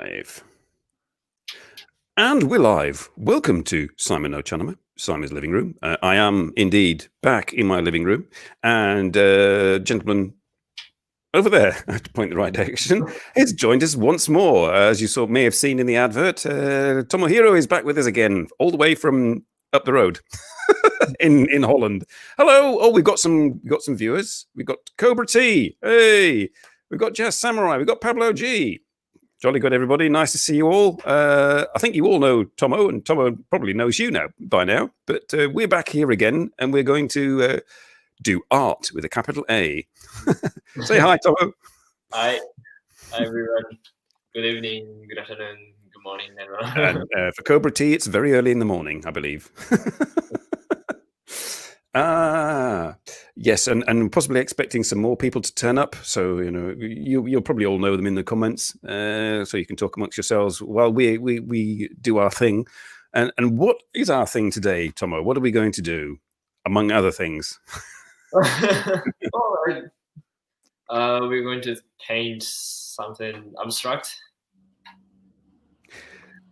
Live. And we're live. Welcome to NoChaNoMa, Simon's living room. I am indeed back in my living room. And gentleman over there, I have to point in the right direction, has joined us once more. As you may have seen in the advert, Tomo Hiro is back with us again, all the way from up the road in Holland. Hello. Oh, we've got some viewers. We've got Cobra T. Hey. We've got Jazz Samurai. We've got Pablo G. Jolly good, everybody. Nice to see you all. I think you all know Tomo, and Tomo probably knows you now by now. But we're back here again, and we're going to do art with a capital A. Say hi, Tomo. Hi everyone. Good evening, good afternoon, good morning, everyone. And for Cobra T, it's very early in the morning, I believe. Yes, and possibly expecting some more people to turn up. So you'll probably all know them in the comments, so you can talk amongst yourselves while we do our thing. And what is our thing today, Tomo? What are we going to do, among other things? All right. We're going to paint something abstract.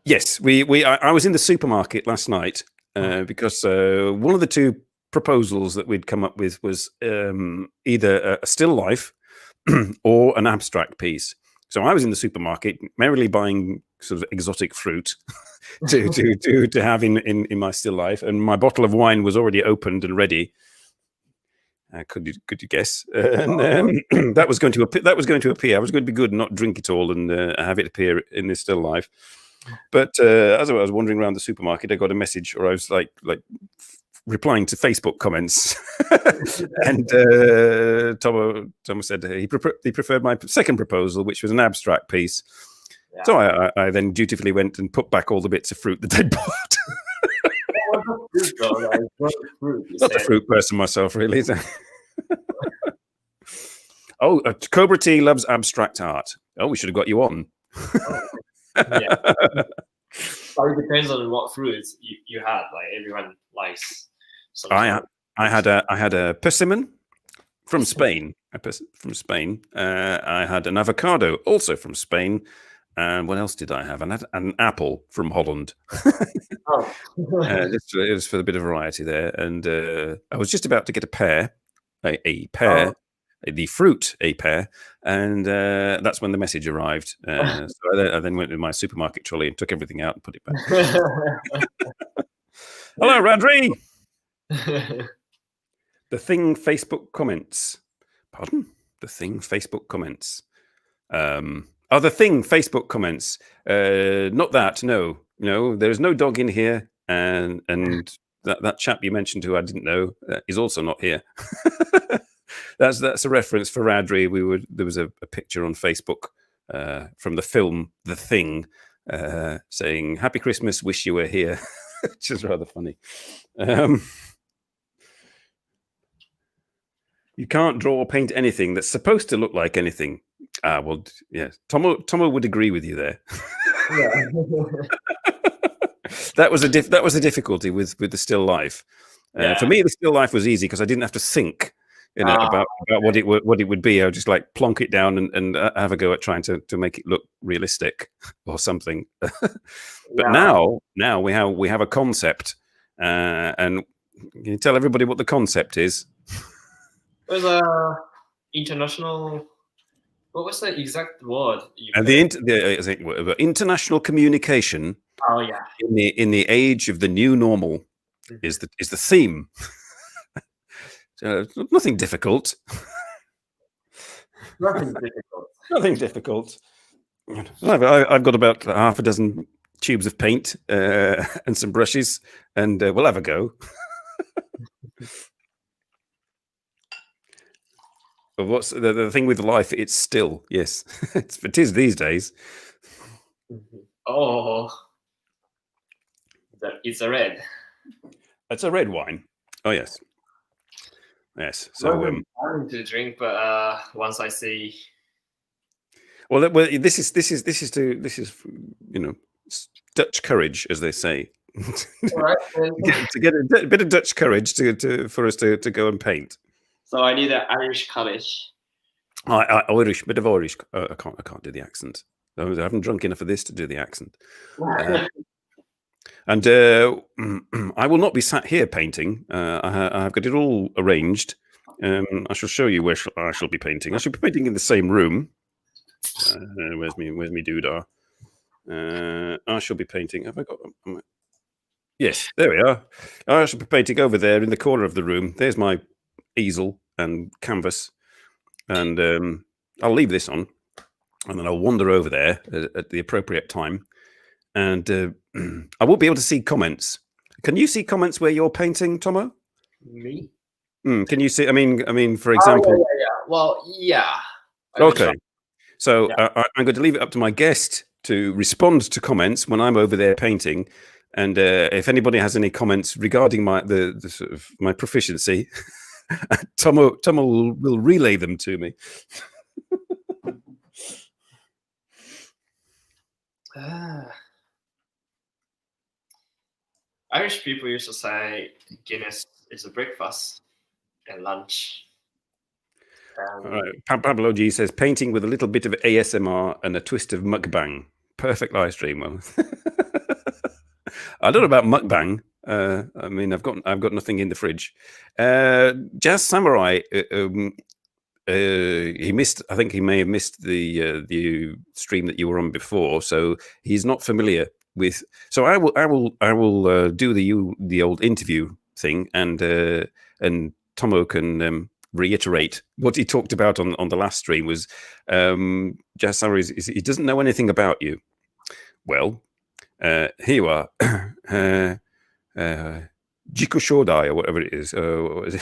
Yes, I was in the supermarket last night because one of the two proposals that we'd come up with was either a still life or an abstract piece. So I was in the supermarket merrily buying sort of exotic fruit to have in my still life, and my bottle of wine was already opened and ready. Could you guess? And that was going to appear. I was going to be good and not drink it all and have it appear in this still life. But as I was wandering around the supermarket, I got a message, or I was like replying to Facebook comments, and Tomo said he preferred my second proposal, which was an abstract piece. Yeah. So I then dutifully went and put back all the bits of fruit that they'd bought. Not a fruit person myself, really. Oh, Cobra T loves abstract art. Oh, we should have got you on. Yeah. So it depends on what fruits you had. Like everyone likes. I had a persimmon from Spain. I had an avocado, also from Spain. And what else did I have? And an apple from Holland. It was for a bit of variety there. And I was just about to get a pear, the fruit, a pear. And that's when the message arrived. So I then went to my supermarket trolley and took everything out and put it back. Hello, Radri. The Thing Facebook comments. Pardon? The Thing Facebook comments. The Thing Facebook comments. Not that. No. There is no dog in here, and that chap you mentioned who I didn't know is also not here. That's a reference for Radri. There was a picture on Facebook from the film The Thing, saying "Happy Christmas, wish you were here," which is rather funny. You can't draw or paint anything that's supposed to look like anything. Well, yeah. Tomo would agree with you there. Yeah. That was a difficulty with the still life. For me, the still life was easy because I didn't have to think about what it would be. I would just like plonk it down and have a go at trying to make it look realistic or something. But now we have a concept, and can you tell everybody what the concept is? It was international. What was the exact word? The international communication. Oh yeah. In the age of the new normal, is the theme. So nothing difficult. Nothing difficult. I've got about half a dozen tubes of paint and some brushes, and we'll have a go. But what's the thing with life? It's still, yes, it is these days. Oh, it's a red. It's a red wine. Oh yes. So I'm to drink, but once I see. Well, this is Dutch courage, as they say. Right. to get a bit of Dutch courage for us to go and paint. So I need an Irish courage. Irish, bit of Irish. I can't do the accent. I haven't drunk enough of this to do the accent. Yeah. And I will not be sat here painting. I've got it all arranged. I shall show you where I shall be painting. I shall be painting in the same room. Where's me doodah? I shall be painting. Have I got? Yes, there we are. I shall be painting over there in the corner of the room. There's my easel and canvas, and I'll leave this on, and then I'll wander over there at the appropriate time, and I won't be able to see comments. Can you see comments where you're painting, Tomo? Me? Can you see? I mean, for example. Oh, yeah. Well, yeah. Okay. So Yeah. I'm going to leave it up to my guest to respond to comments when I'm over there painting. And if anybody has any comments regarding the sort of my proficiency, Tomo will relay them to me. Irish people used to say Guinness is a breakfast and lunch. All right. Pablo G says painting with a little bit of ASMR and a twist of mukbang. Perfect live stream. Well, I don't know about mukbang. I mean, I've got nothing in the fridge. Jazz Samurai. He missed. I think he may have missed the stream that you were on before, so he's not familiar with. So I will do the old interview thing, and Tomo can reiterate what he talked about on the last stream. Was Jazz Samurai? He doesn't know anything about you. Well, here you are. Jiku Shodai, or whatever it is. What is it?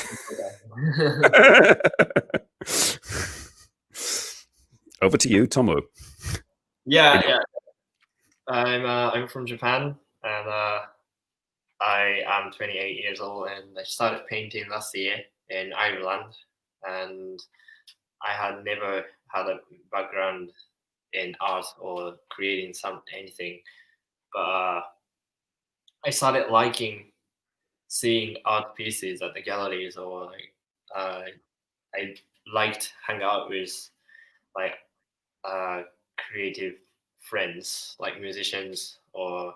Over to you, Tomo. Yeah. I'm from Japan, and I am 28 years old, and I started painting last year in Ireland, and I had never had a background in art or creating anything, but I started liking seeing art pieces at the galleries, or like I liked hang out with like creative friends, like musicians or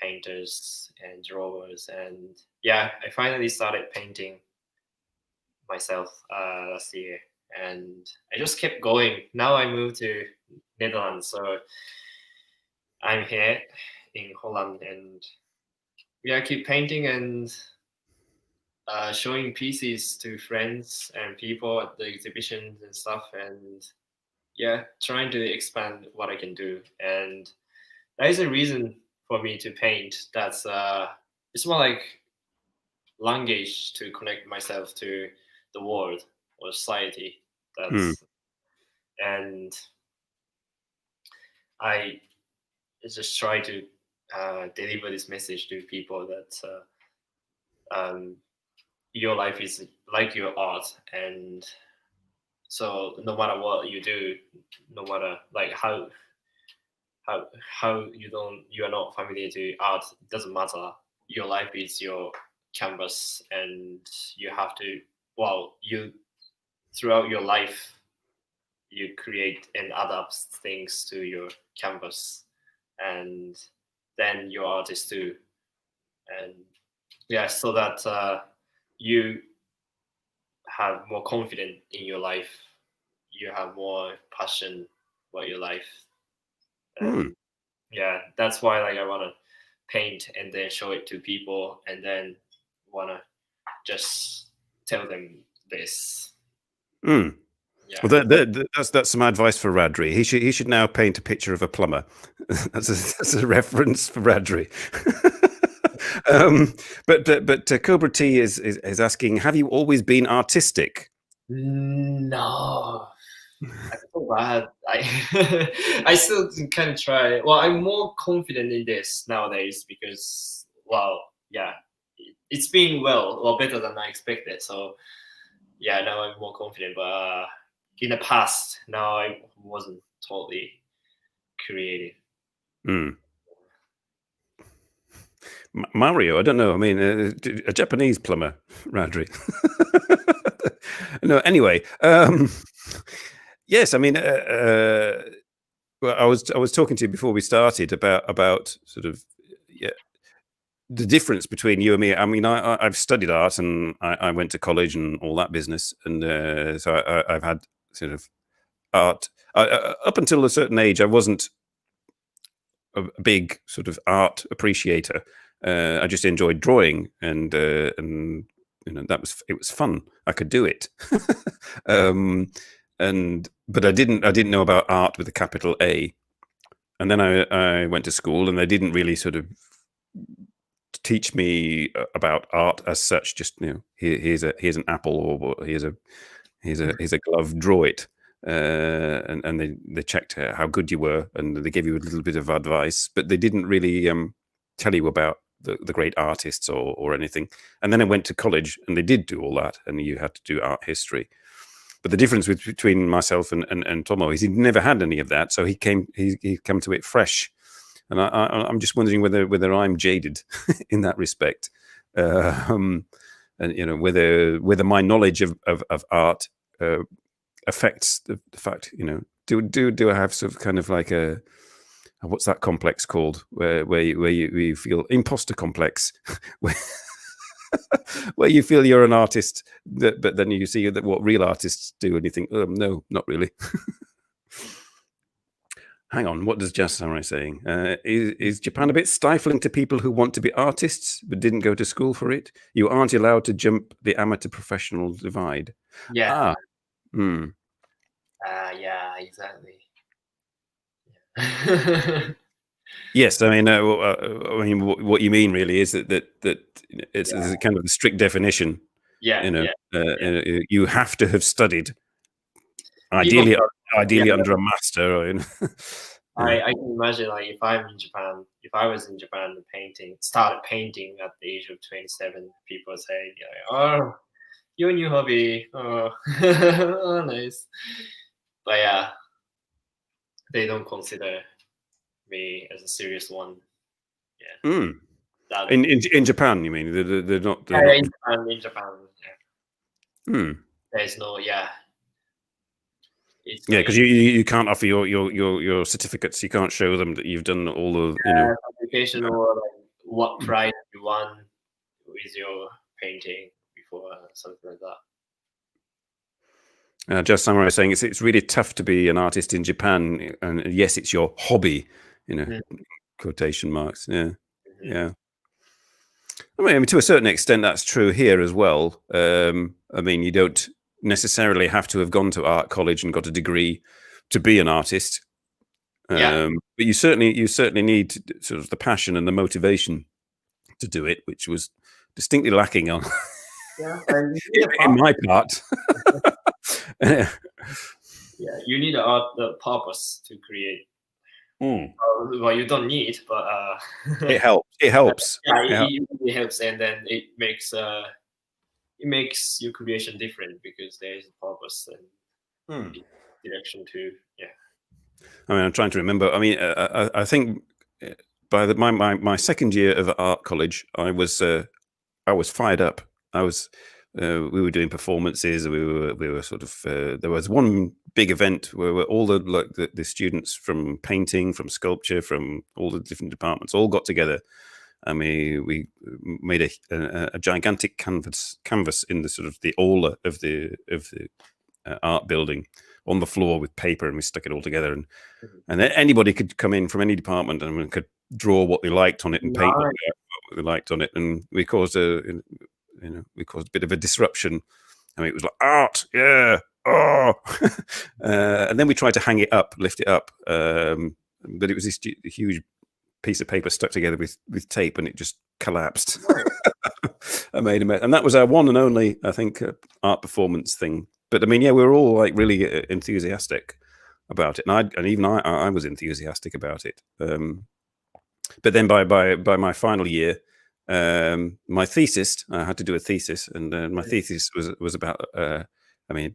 painters and drawers, and yeah, I finally started painting myself last year, and I just kept going. Now I moved to Netherlands, so I'm here in Holland, and yeah, I keep painting and showing pieces to friends and people at the exhibitions and stuff, and yeah, trying to expand what I can do. And that is a reason for me to paint. That's it's more like language to connect myself to the world or society. That's and I just try to deliver this message to people that your life is like your art, and so no matter what you do, no matter like how you are not familiar to art, it doesn't matter. Your life is your canvas, and you have to, you throughout your life you create and adapt things to your canvas, and then your artist too. And yeah, so that you have more confidence in your life, you have more passion about your life. And yeah, that's why like I want to paint and then show it to people, and then want to just tell them this. Yeah. Well, that's some advice for Radri. He should now paint a picture of a plumber. that's a reference for Radri. But Cobra T is asking, have you always been artistic? No, I feel bad. I still kind of try. Well, I'm more confident in this nowadays because, yeah, it's been better than I expected. So yeah, now I'm more confident. But in the past, now I wasn't totally creative. Mario, I don't know. I mean, a Japanese plumber, Radri. No, anyway. Yes, I mean, Well, I was talking to you before we started about sort of the difference between you and me. I mean, I've studied art and I went to college and all that business, and so I've had sort of art up until a certain age. I wasn't a big sort of art appreciator. I just enjoyed drawing, and it was fun. I could do it, but I didn't know about art with a capital A. And then I went to school, and they didn't really sort of teach me about art as such. Just here's an apple, or here's a glove, draw it. And they checked how good you were, and they gave you a little bit of advice, but they didn't really tell you about the great artists or anything. And then I went to college, and they did do all that, and you had to do art history. But the difference between myself and Tomo is he'd never had any of that, so he came to it fresh. And I'm just wondering whether I'm jaded in that respect, and whether my knowledge of art affects the fact, do I have sort of kind of like a what's that complex called, where you feel imposter complex, where you feel you're an artist, but then you see that what real artists do, and you think, oh, no, not really. Hang on, what does Just Samurai saying? Is Japan a bit stifling to people who want to be artists but didn't go to school for it? You aren't allowed to jump the amateur professional divide. Yeah. Yeah, exactly. Yes, I mean, what you mean really is that it's a kind of a strict definition. You have to have studied, ideally under a master. I can imagine, like, if I was in Japan and started painting at the age of 27, people say, "Oh, your new hobby, oh, oh nice." But yeah, they don't consider me as a serious one. Yeah. In Japan, you mean? They're not. In Japan. Yeah. There's no. Because you can't offer your certificates. You can't show them that you've done all the application or like what prize you won with your painting before, something like that. Just Samurai saying it's really tough to be an artist in Japan, and yes, it's your hobby, quotation marks. Yeah. I mean, to a certain extent, that's true here as well. I mean, you don't necessarily have to have gone to art college and got a degree to be an artist. But you certainly need sort of the passion and the motivation to do it, which was distinctly lacking on in my part. You need the purpose to create. Well, you don't need, but it helps. It helps. It helps, and then it makes your creation different because there is a purpose and direction too. I mean, I'm trying to remember. I mean, I think by my second year of art college, I was fired up. We were doing performances. We were sort of. There was one big event where all the students from painting, from sculpture, from all the different departments all got together, and we made a gigantic canvas in the sort of the aula of the art building on the floor with paper, and we stuck it all together, and anybody could come in from any department and could draw what they liked on it and paint what they liked on it, and we caused a bit of a disruption. I mean, it was like art, yeah, and then we tried to hang it up, lift it up, but it was this huge piece of paper stuck together with tape, and it just collapsed. I made a mess, and that was our one and only, I think, art performance thing. But I mean, we were all like really enthusiastic about it, and even I was enthusiastic about it. But then by my final year, my thesis, I had to do a thesis, and my thesis was about. I mean,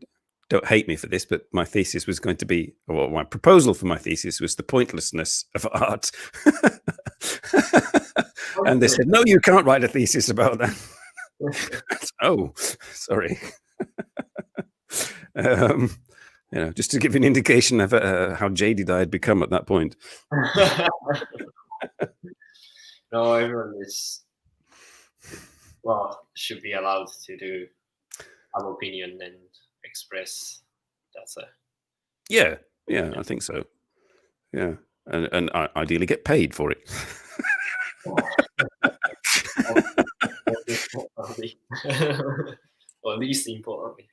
don't hate me for this, but my thesis was going to be, or my proposal for my thesis was the pointlessness of art. And they said, no, you can't write a thesis about that. Oh, sorry. just to give you an indication of how jaded I had become at that point. No, everyone should be allowed to have opinion and express. That's a Yeah, I think so. Yeah, and ideally get paid for it. or least importantly.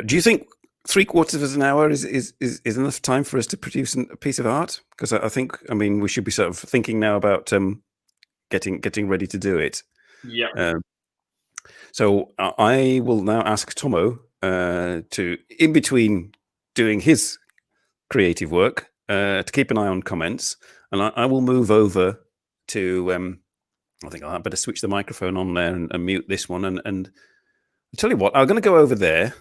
Do you think 3/4 of an hour is enough time for us to produce a piece of art? Because I think, we should be sort of thinking now about getting ready to do it. Yeah. So I will now ask Tomo to, in between doing his creative work, to keep an eye on comments, and I will move over to. I think I better switch the microphone on there and mute this one. And I'll tell you what, I'm going to go over there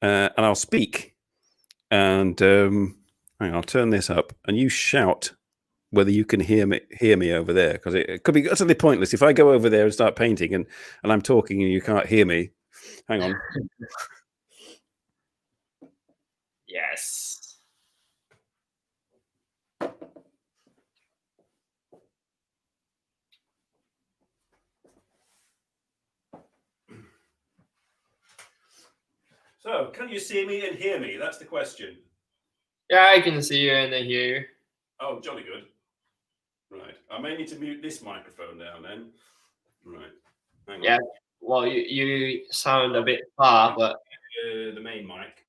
and I'll speak. And hang on, I'll turn this up, and you shout whether you can hear me over there, because it could be utterly pointless if I go over there and start painting and I'm talking and you can't hear me. Hang on. Yes. So, can you see me and hear me? That's the question. Yeah, I can see you and I hear you. Oh, jolly good. Right. I may need to mute this microphone now then. Right. Hang on. Yeah. Well, you sound a bit far, but the main mic.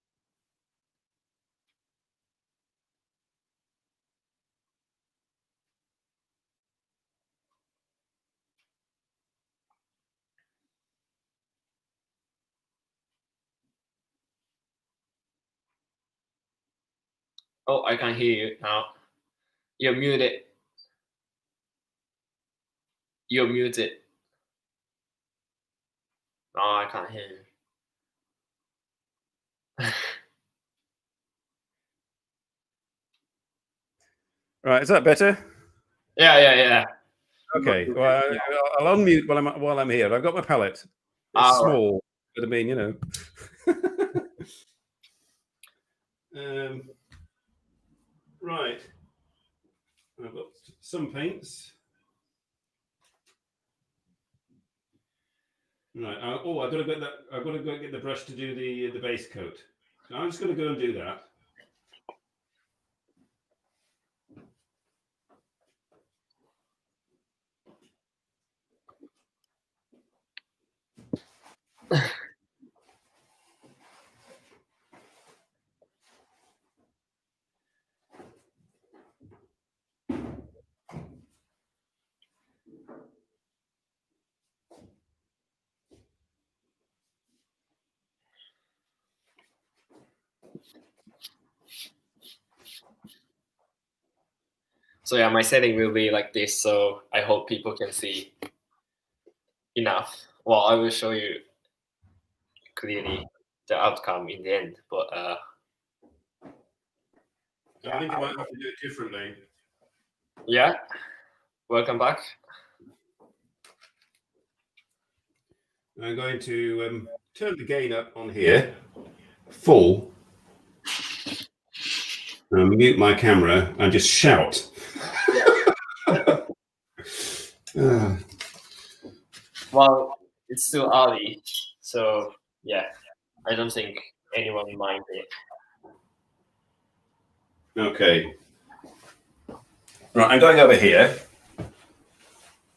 oh, I can hear you now. You're muted. You're muted. No, I can't hear you. Right, is that better? Yeah. Okay. Well, I'll unmute while I'm here. I've got my palette. It's small, but right. I've got some paints. Right. I've got to get that. I've got to go get the brush to do the base coat. So I'm just going to go and do that. So yeah, my setting will be like this. So I hope people can see enough. Well, I will show you clearly the outcome in the end, but I think I might have to do it differently. Yeah. Welcome back. I'm going to turn the gain up on here, full, and mute my camera and just shout. Well, it's still early, so yeah, I don't think anyone mind it. Okay. Right, I'm going over here.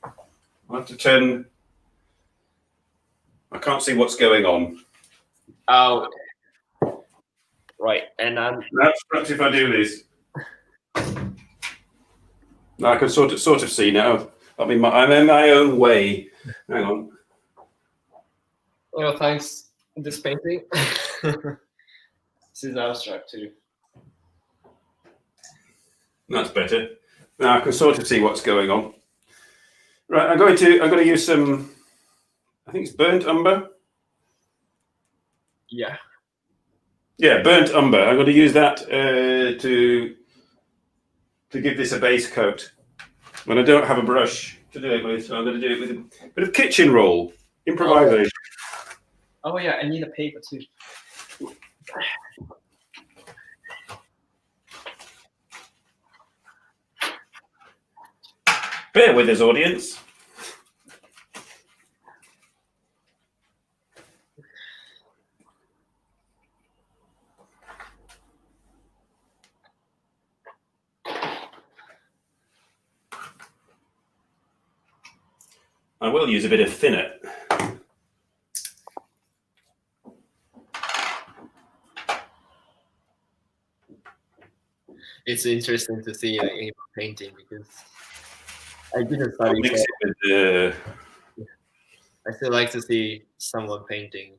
I have to turn. I can't see what's going on. Oh, right, and perhaps if I do this, I can sort of see now. I'm in my own way. Hang on. Well, thanks. This painting. This is abstract too. That's better. Now I can sort of see what's going on. Right, I'm going to use some. I think it's burnt umber. Yeah. Yeah, burnt umber. I'm going to use that to give this a base coat. And I don't have a brush to do it with, so I'm going to do it with a bit of kitchen roll improvisation. Oh yeah, I need a paper too. Bear with us, audience. I will use a bit of thinner. It's interesting to see painting because I didn't study. Mix it with the... I still like to see someone painting.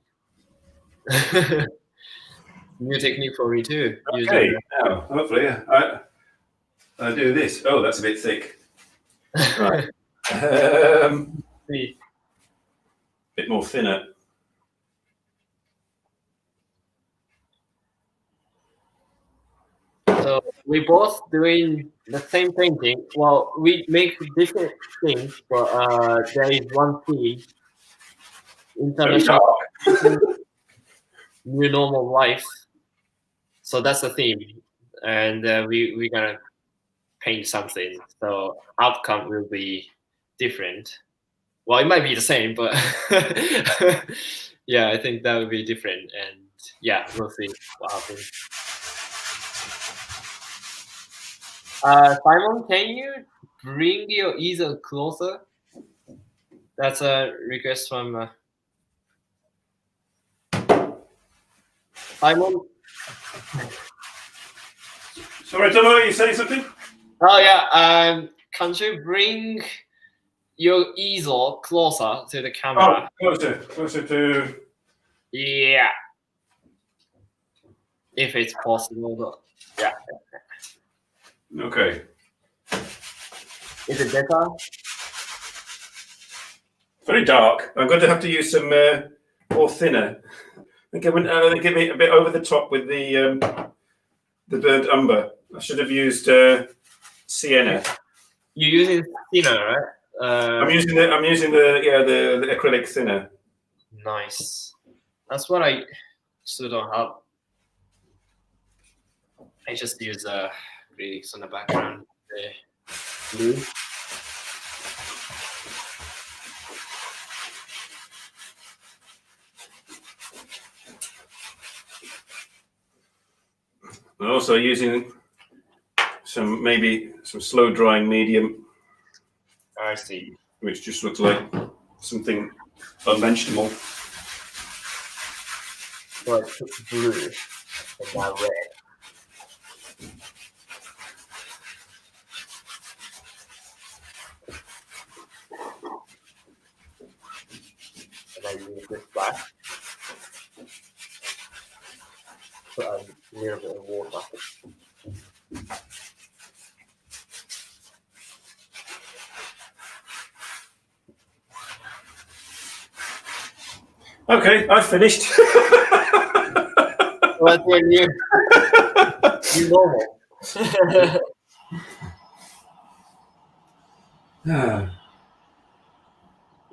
New technique for me too. Okay, now hopefully I do this. Oh, that's a bit thick. Right. Bit more thinner. So we both doing the same painting. Well, we make different things, but there is one theme: international new normal life. So that's the theme, and we're gonna paint something. So outcome will be different. Well, it might be the same, but yeah, I think that would be different. And yeah, we'll see what happens. Simon, can you bring your easel closer? That's a request from Simon. Sorry, Tomo, are you saying something? Oh yeah. Can you bring your easel closer to the camera? Oh, closer to. Yeah. If it's possible, but yeah. Okay. Is it better? Very dark. I'm going to have to use some more thinner. I think give me a bit over the top with the burnt umber. I should have used sienna. You're using thinner, right? I'm using the acrylic thinner. Nice. That's what I still don't have. I just use acrylics on the background. The blue. I'm also using maybe some slow drying medium. I see. Which just looks like something unmentionable. So I put blue and not red. And I use this black. Put a little bit of water. Okay, I've finished. What's your new normal? Yeah,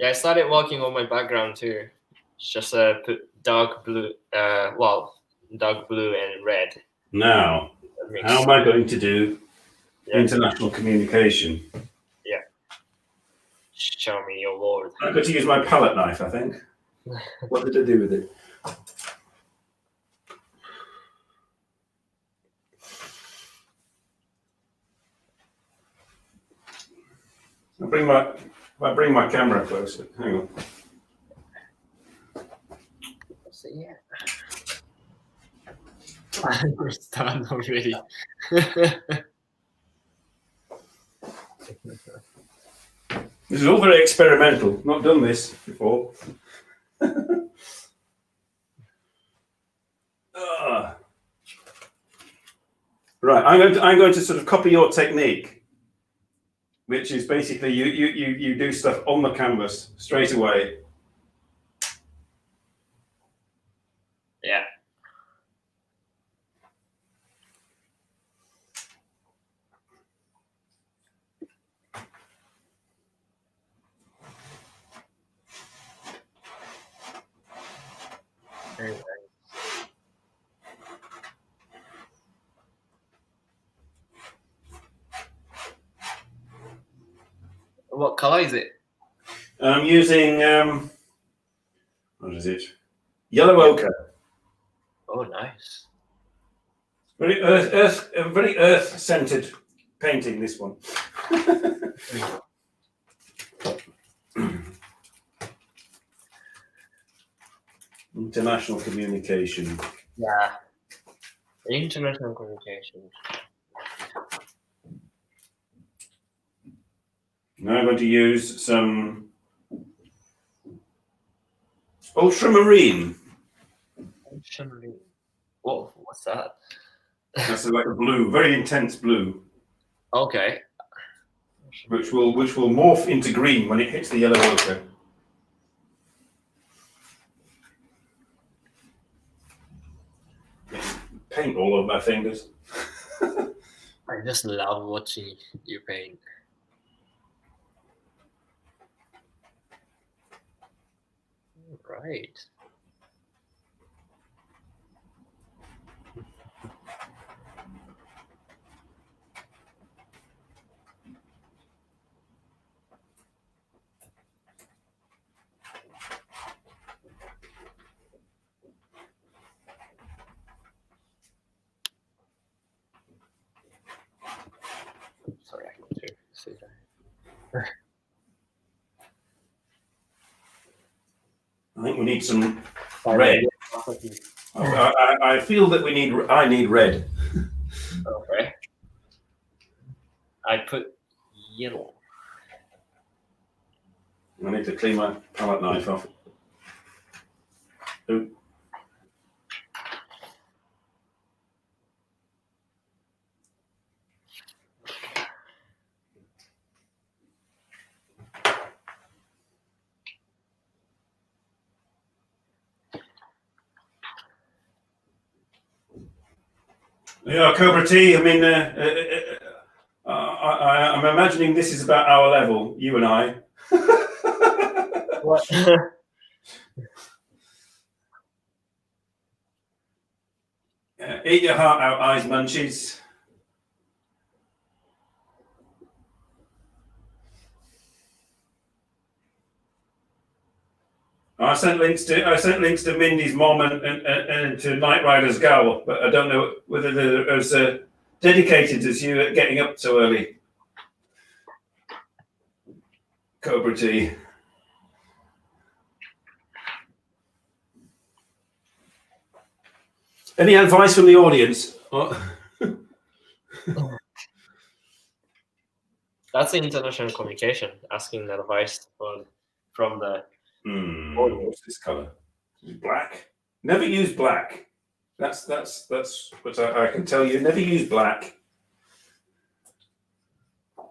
I started working on my background too. It's just put dark blue, dark blue and red. Now, how am I going to do international communication? Yeah. Show me your word. I'm going to use my palette knife, I think. What did I do with it? I'll bring my camera closer. Hang on. So yeah. We're done already. This is all very experimental. Not done this before. Right, I'm going to sort of copy your technique, which is basically you do stuff on the canvas straight away. Yeah. What color is it? I'm using what is it? Yellow ochre. Oh, nice. Very very earth-scented painting. This one. International communication. Yeah. International communication. Now I'm going to use some ultramarine. Ultramarine. What's that? That's like a blue, very intense blue, Okay. which will morph into green when it hits the yellow ochre. Paint all over my fingers. I just love watching you paint. Right. Sorry, I need to see that. I think we need some red. I feel that I need red. Okay. I put yellow. I need to clean my palette knife off. Ooh. Yeah, Cobra T. I mean, I'm imagining this is about our level, you and I. What? Eat your heart out, eyes munchies. I sent links to Mindy's mom and to Knight Rider's gal, but I don't know whether they're as dedicated as you at getting up so early. Cobra T. Any advice from the audience? That's international communication. Asking advice from the. What's this color? Black. Never use black. That's what I can tell you. Never use black.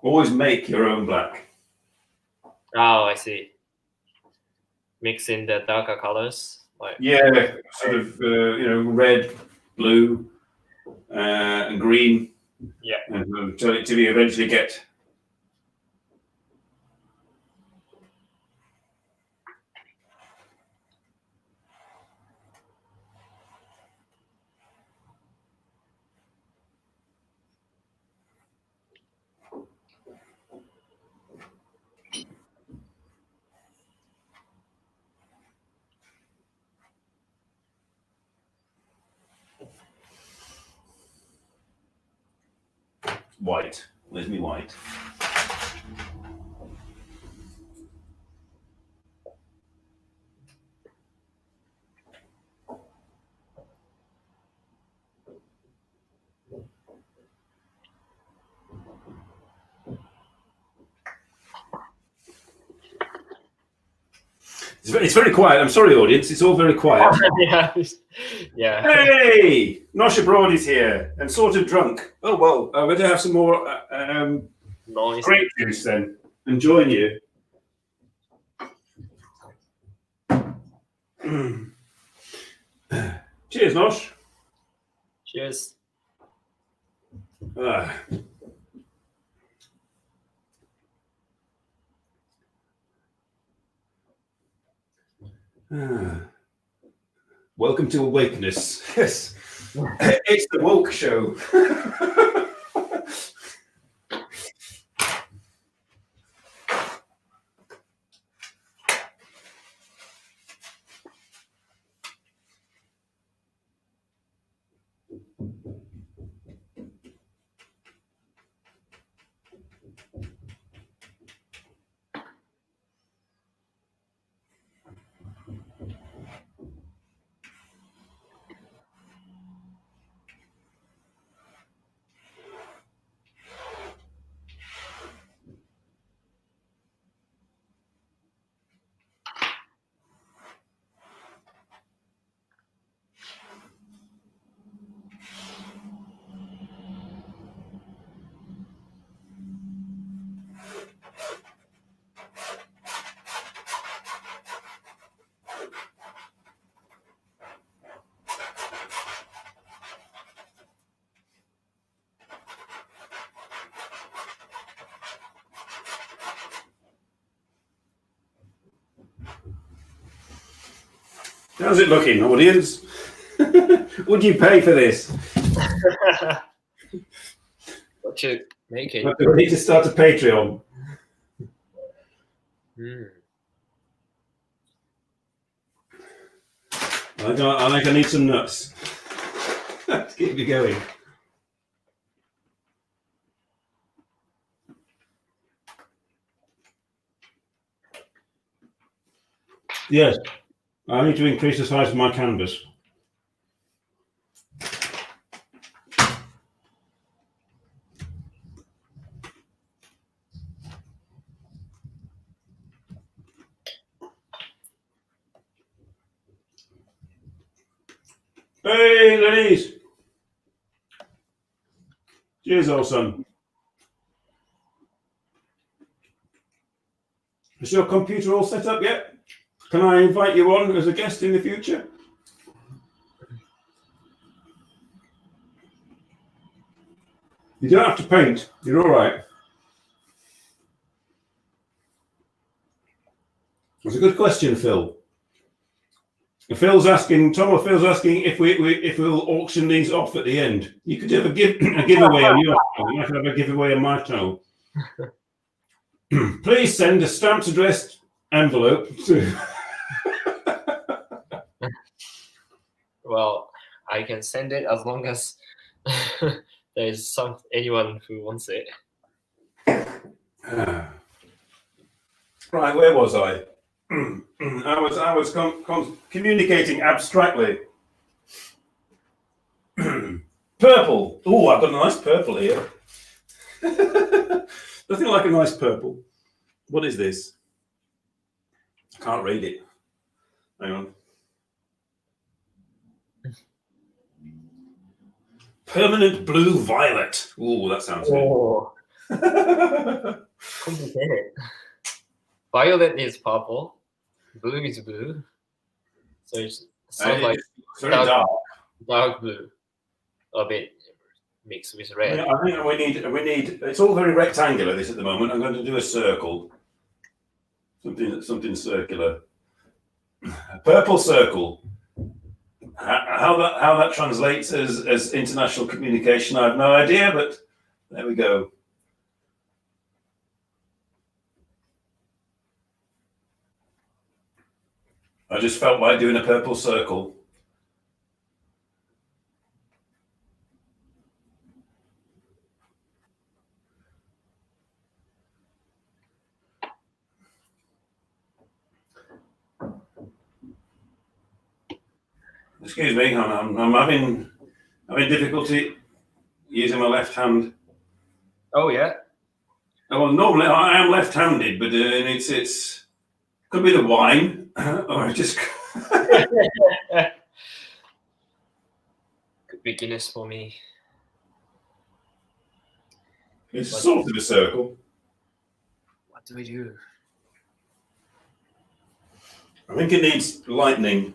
Always make your own black. Oh, I see. Mixing the darker colors, like yeah, sort of red, blue, and green. Yeah, until you eventually get. White. Where's me white? It's very quiet. I'm sorry, audience. It's all very quiet. yeah. Hey, Nosh Abroad is here and sort of drunk. Oh well, we're going to have some more Noise. grape juice then and join you. Cheers, Nosh. Cheers. Welcome to Awakeness. Yes, it's the woke show. How's it looking, audience? Would you pay for this? What you making? We need to start a Patreon. I think I need some nuts to keep me going. Yes, I need to increase the size of my canvas. Hey, Lenise! Cheers, old son. Is your computer all set up yet? Can I invite you on as a guest in the future? You don't have to paint. You're all right. That's a good question, Phil. Phil's asking if we'll auction these off at the end. You could have a giveaway on your channel. You might have a giveaway on my channel. Please send a stamped addressed envelope to. Well, I can send it as long as there's anyone who wants it. Right, where was I? I was communicating abstractly. Purple. Oh, I've got a nice purple here. Nothing like a nice purple. What is this? I can't read it. Hang on. Permanent blue violet. Oh, that sounds good. Complicated. Violet is purple. Blue is blue. So it sounds like very dark. Dark blue. A bit mixed with red. Yeah, I think we need. It's all very rectangular. This at the moment. I'm going to do a circle. Something circular. A purple circle. How that translates as international communication, I have no idea. But there we go. I just felt like doing a purple circle. Excuse me, I'm having difficulty using my left hand. Oh yeah. Well, normally I am left-handed, but it's could be the wine or just. Could be Guinness for me. It's sort of a circle. What do we do? I think it needs lightning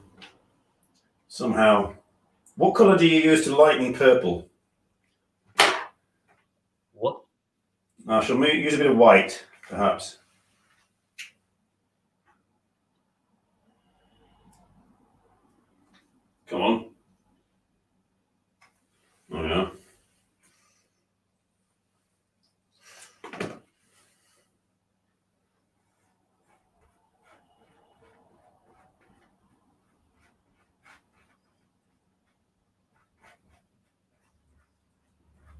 somehow. What colour do you use to lighten purple? What? I shall use a bit of white, perhaps. Come on. Oh yeah.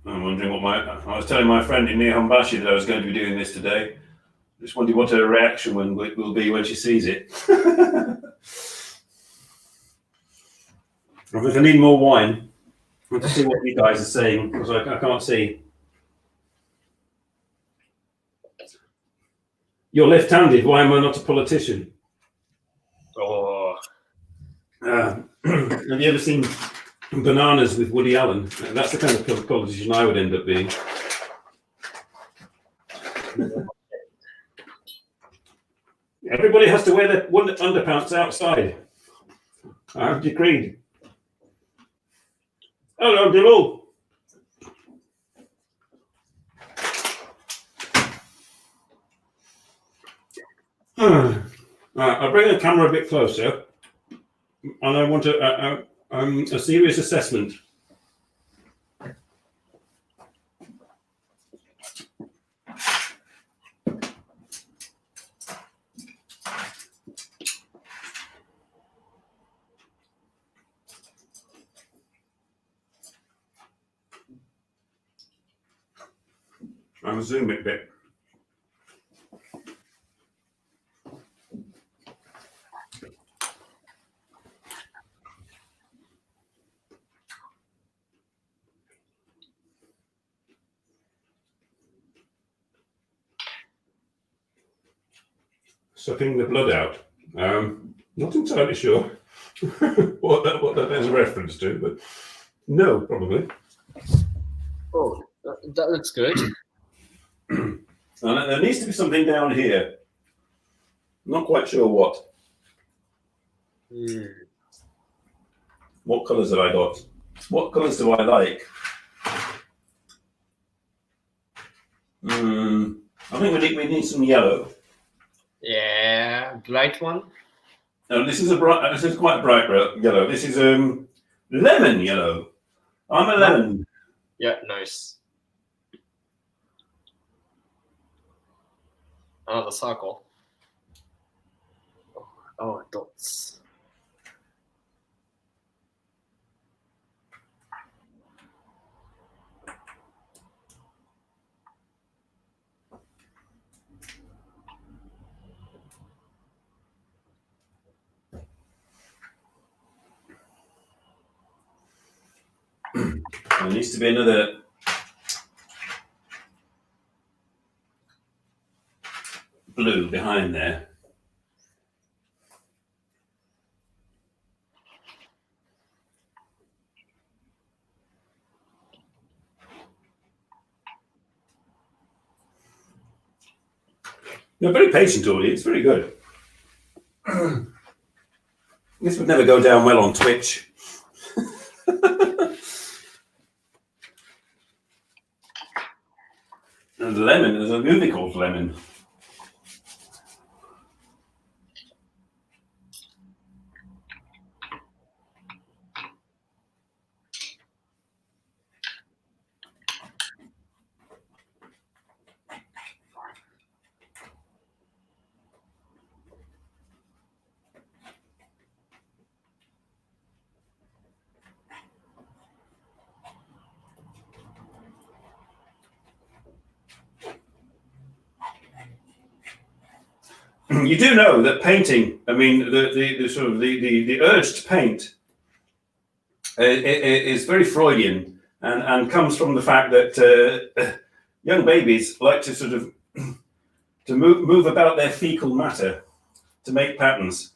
I'm wondering I was telling my friend in Hambashi that I was going to be doing this today. Just wondering what her reaction will be when she sees it. I think I need more wine. I want to see what you guys are saying because I can't see. You're left-handed. Why am I not a politician? Oh. Have you ever seen Bananas with Woody Allen? That's the kind of politician I would end up being. Everybody has to wear their underpants outside. I have decreed. Hello, Dibble. I'll bring the camera a bit closer. and I want a serious assessment. I'll zoom it a bit. Sucking the blood out. Not entirely sure what that is a reference to, but no, probably. Oh, that looks good. And there needs to be something down here. Not quite sure what. What colours have I got? What colours do I like? I think we need some yellow. Yeah, bright one. No, this is quite a bright yellow. This is lemon yellow. I'm a lemon. Yeah, nice. Another circle. Oh, dots. There needs to be another blue behind there. You're a very patient audience, very good. This would never go down well on Twitch. And Lemon, there's a movie called Lemon. You do know that painting, I mean, the sort of the urge to paint is very Freudian and comes from the fact that young babies like to sort of to move about their fecal matter to make patterns.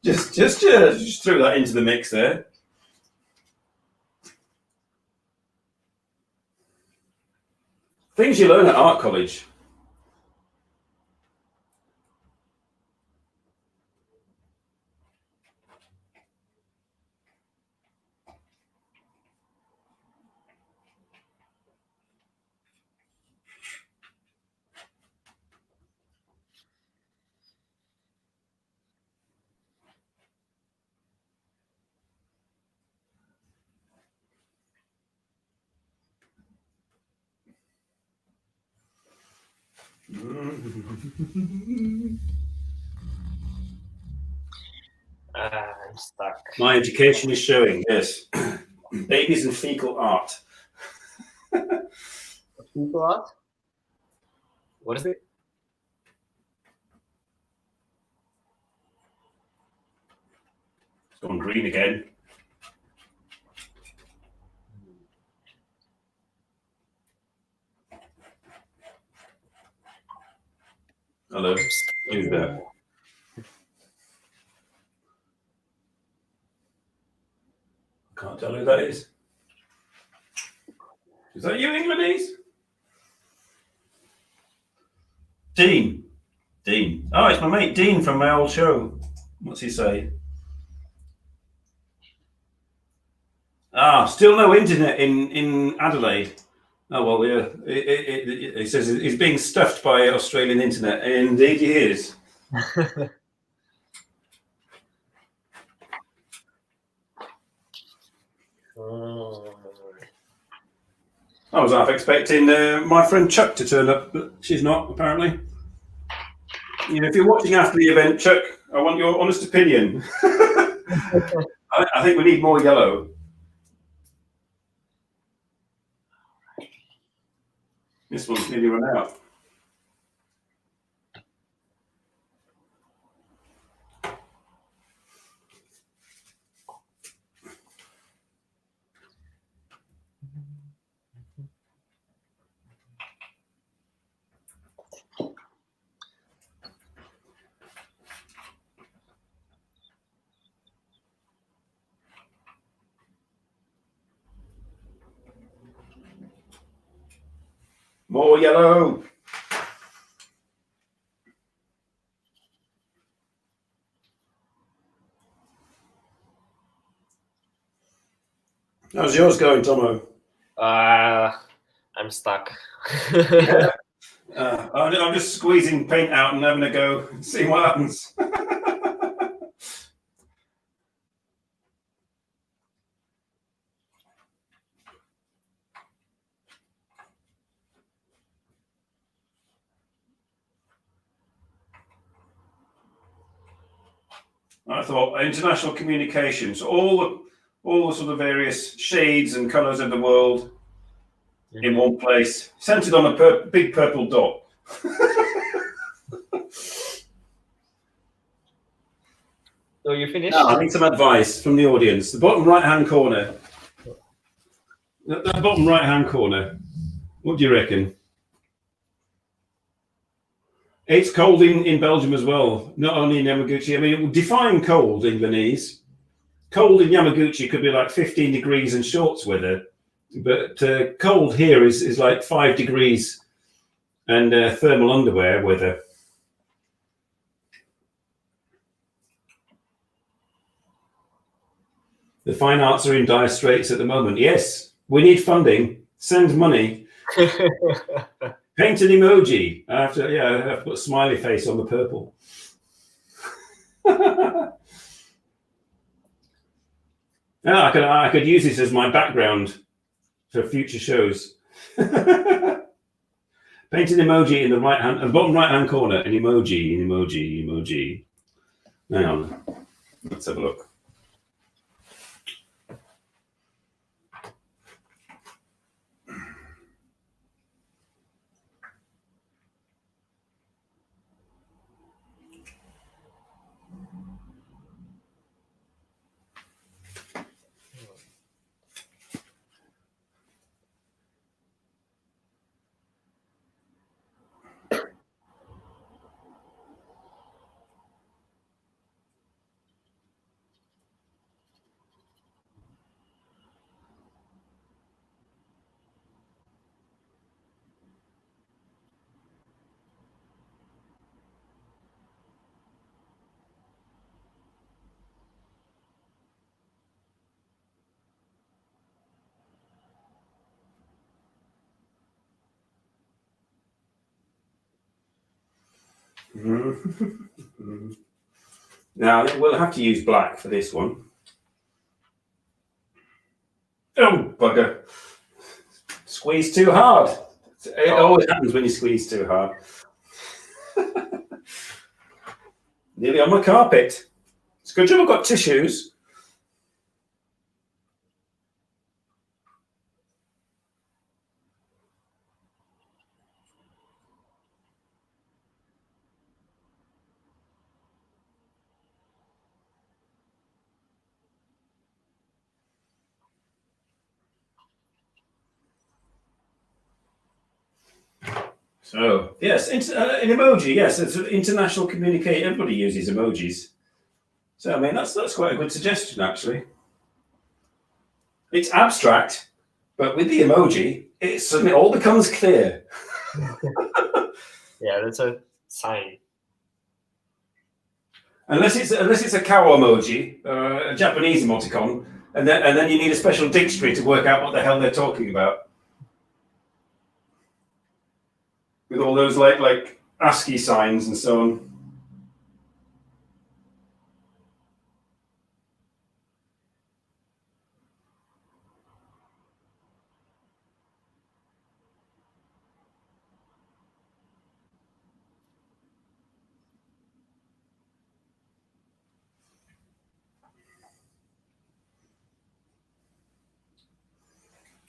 just throw that into the mix there. Things you learn at art college. I'm stuck. My education is showing, yes. Babies and fecal art. Fecal art? What is it? It's gone green again. Hello, who's there? Can't tell who that is. Is that you, Englandese? Dean. Dean. Oh, it's my mate Dean from my old show. What's he say? Ah, still no internet in Adelaide. Oh, well, yeah. He says he's being stuffed by Australian internet. Indeed he is. I was half expecting my friend Chuck to turn up, but she's not, apparently. You know, if you're watching after the event, Chuck, I want your honest opinion. I think we need more yellow. This one's nearly run out. More yellow. How's yours going, Tomo? I'm stuck. Yeah. I'm just squeezing paint out and having a go and seeing what happens. I thought international communications, all the sort of various shades and colours of the world in one place, centered on a big purple dot. So you finished? Now, I need some advice from the audience. The bottom right-hand corner. That bottom right-hand corner. What do you reckon? It's cold in Belgium as well, not only in Yamaguchi. I mean, define cold in Lebanese. Cold in Yamaguchi could be like 15 degrees and shorts weather, but cold here is like 5 degrees and thermal underwear weather. The fine arts are in dire straits at the moment. Yes, we need funding. Send money. Paint an emoji. I have to put a smiley face on the purple. I could use this as my background for future shows. Paint an emoji in the bottom right hand corner. An emoji. Hang on. Let's have a look. Now we'll have to use black for this one. Oh, bugger. Squeeze too hard. It always happens when you squeeze too hard. Nearly on my carpet. It's a good job I've got tissues. So, yes, an emoji, yes, it's an international communication. Everybody uses emojis. So, I mean, that's quite a good suggestion, actually. It's abstract, but with the emoji, it suddenly all becomes clear. Yeah, that's a sign. Unless it's a cow emoji, a Japanese emoticon, and then you need a special dictionary to work out what the hell they're talking about. With all those like ASCII signs and so on.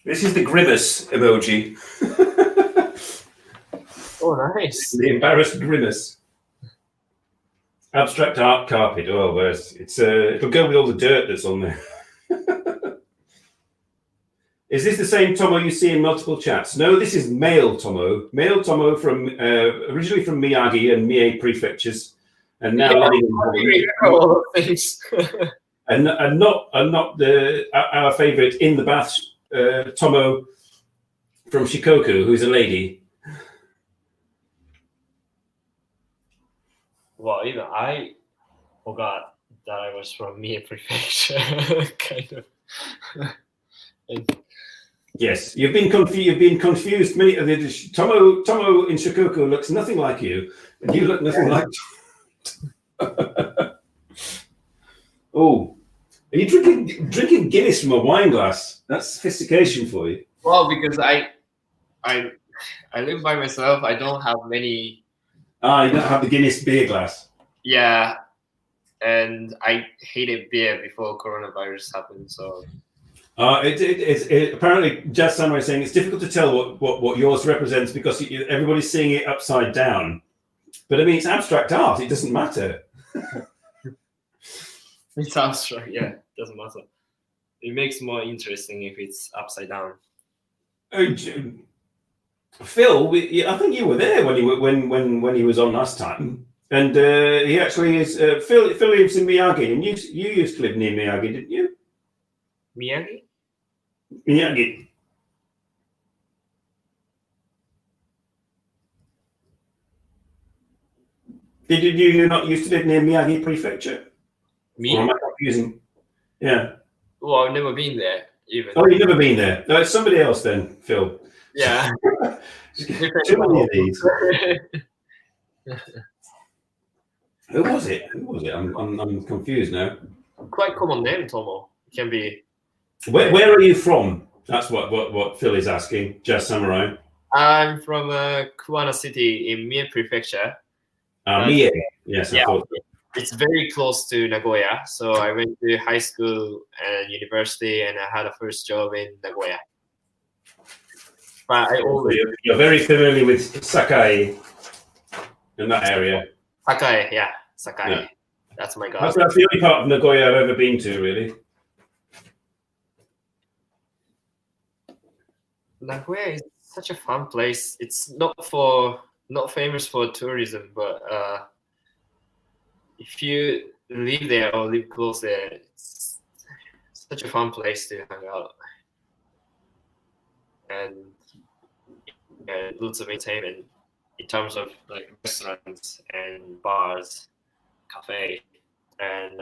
This is the grimace emoji. Oh, nice. The embarrassed grimace. Abstract art carpet. Oh, where's it's? It'll go with all the dirt that's on there. Is this the same Tomo you see in multiple chats? No, this is male Tomo. Male Tomo from originally from Miyagi and Mie prefectures, and now living in Holland. All of things. and not the our favourite in the baths, Tomo from Shikoku, who's a lady. Well, even I forgot that I was from Mie prefecture, kind of. Yes, you've been confused. Many of the Tomo in Shikoku looks nothing like you, and you look nothing like. Oh, are you drinking Guinness from a wine glass? That's sophistication for you. Well, because I live by myself. I don't have many. Ah, you don't have the Guinness beer glass. Yeah, and I hated beer before coronavirus happened. So. It's apparently Jazz Samurai is saying it's difficult to tell what yours represents because everybody's seeing it upside down. But I mean, it's abstract art. It doesn't matter. It's abstract, yeah. It doesn't matter. It makes it more interesting if it's upside down. Phil, I think you were there when he was on last time, and he actually is. Phil lives in Miyagi, and you used to live near Miyagi, didn't you? Miyagi? Miyagi. Did you not used to live near Miyagi Prefecture? Me? Or am I confusing? Yeah. Well, I've never been there, even. Oh, you've never been there? No, it's somebody else then, Phil. Yeah. Too many of these. Who was it? I'm confused now. Quite common name, Tomo. It can be. Where are you from? That's what Phil is asking. Jazz Samurai. I'm from Kuwana City in Mie Prefecture. Mie. Yes, yeah, I thought. It's very close to Nagoya. So I went to high school and university, and I had a first job in Nagoya. But You're very familiar with Sakai in that area. Sakai, yeah, Sakai. Yeah. That's my god. That's the only part of Nagoya I've ever been to, really. Nagoya is such a fun place. It's not famous for tourism, but if you live there or live close there, it's such a fun place to hang out. And lots of entertainment in terms of like restaurants and bars, cafe, and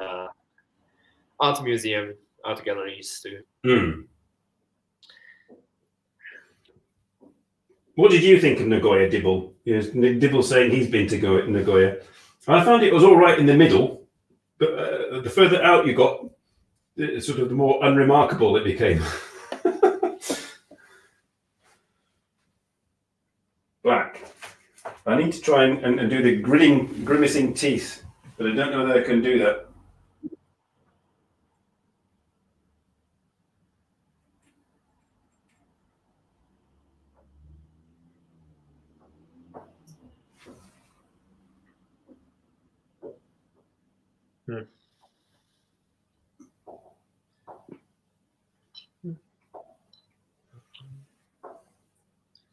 art museum, art galleries too. Mm. What did you think of Nagoya, Dibble? Dibble saying he's been to Nagoya. I found it was all right in the middle, but the further out you got, the more unremarkable it became. Black. I need to try and do the grimacing teeth, but I don't know that I can do that.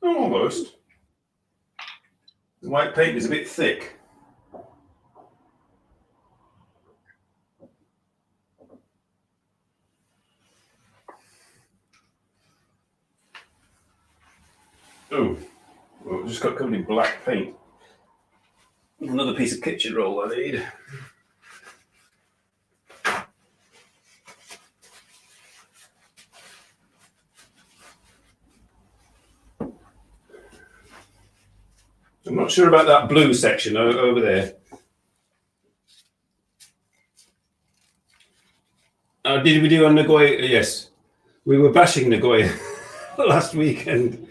Almost. The white paint is a bit thick. Oh, well, it just got covered in black paint. Another piece of kitchen roll I need. I'm not sure about that blue section over there. Did we do on Nagoya? Yes. We were bashing Nagoya last weekend.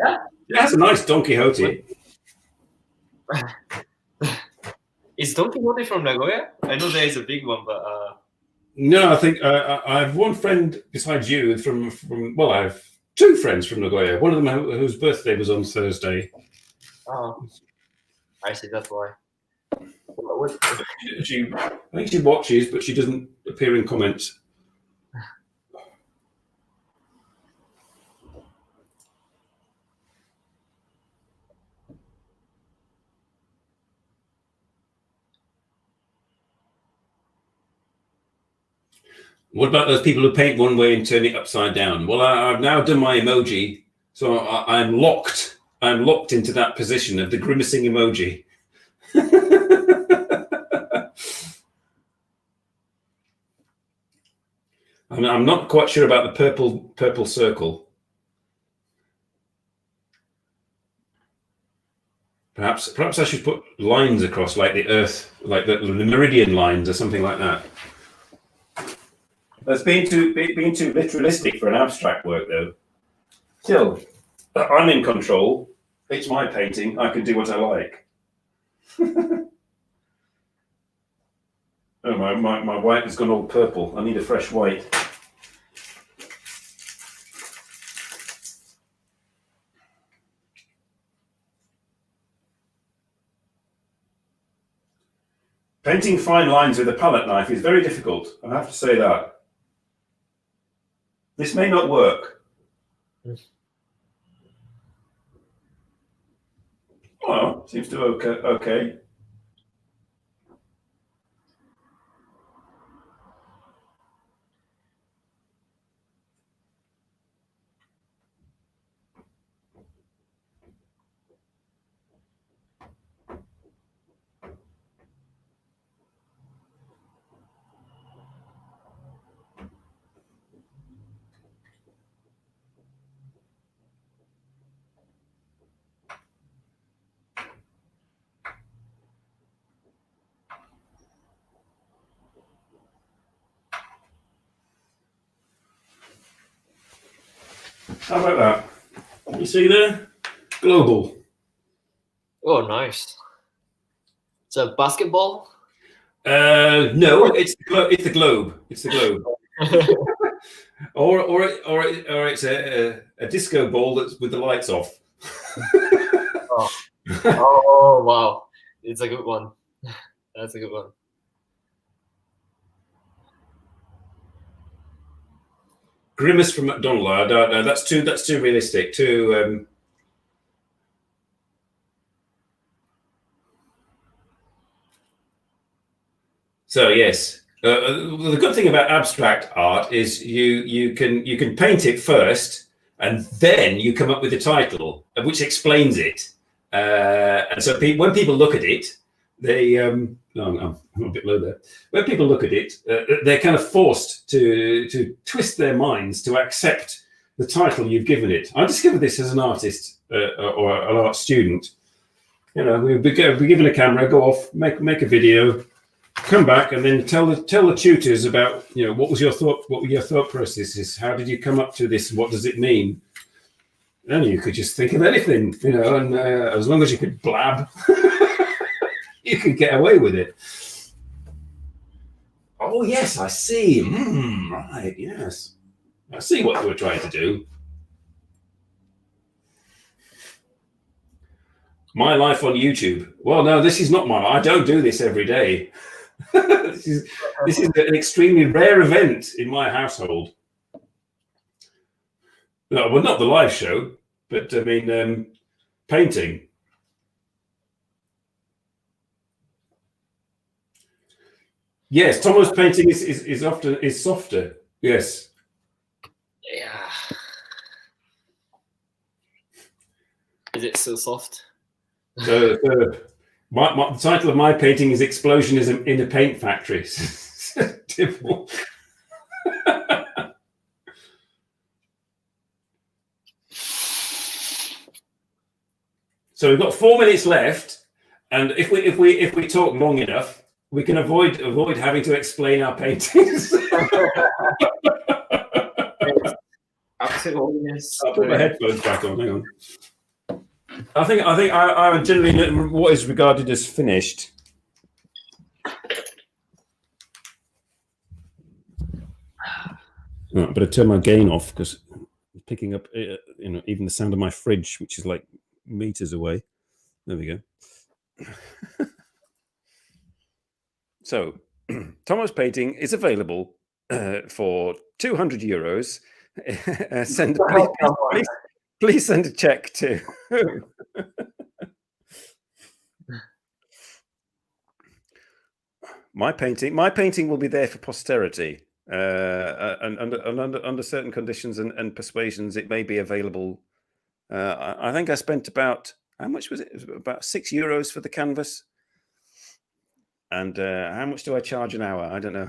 Yeah? That's a nice Don Quixote. Is Don Quixote from Nagoya? I know there is a big one, but... No, I think I have one friend besides you from. Well, I have two friends from Nagoya. One of them whose birthday was on Thursday. Oh, I see. That's why. I think she watches, but she doesn't appear in comments. What about those people who paint one way and turn it upside down? Well, I've now done my emoji, so I'm locked. I'm locked into that position of the grimacing emoji. I'm not quite sure about the purple circle. Perhaps I should put lines across, like the Earth, like the meridian lines or something like that. That's being too literalistic for an abstract work, though. Still, I'm in control. It's my painting. I can do what I like. Oh, my white has gone all purple. I need a fresh white. Painting fine lines with a palette knife is very difficult. I have to say that. This may not work. Well, seems to okay. How about that? You see there? Global. Oh, nice. It's a basketball? No, it's the globe. It's the globe. or it's a disco ball that's with the lights off. Oh, wow. It's a good one. That's a good one. Grimace from McDonald. I don't know. That's too realistic. So yes, the good thing about abstract art is you can paint it first, and then you come up with a title which explains it. And so when people look at it, they I'm a bit low there. When people look at it, they're kind of forced to twist their minds to accept the title you've given it. I discovered this as an artist or an art student. You know, we'd be given a camera, go off, make a video, come back, and then tell the tutors about, you know, what were your thought processes, how did you come up to this, what does it mean? And you could just think of anything, you know, and as long as you could blab, you could get away with it. Oh yes, I see. Right, yes, I see what we're trying to do. My life on YouTube. Well, no, this is not my life. I don't do this every day. This is an extremely rare event in my household. No, well, not the live show, but I mean, painting. Yes, Tomo's painting is often softer. Yes. Yeah. Is it so soft? So the title of my painting is "Explosionism in a Paint Factory." So we've got 4 minutes left, and if we talk long enough, we can avoid having to explain our paintings. I'll put my headphones back on. Hang on. I think I generally what is regarded as finished. I better turn my gain off because I'm picking up, even the sound of my fridge, which is like meters away. There we go. So, Tomo's painting is available for €200. Please send a check to. My painting will be there for posterity, and under certain conditions and persuasions, it may be available. I think I spent about, how much was it? It was about €6 for the canvas. And how much do I charge an hour? I don't know.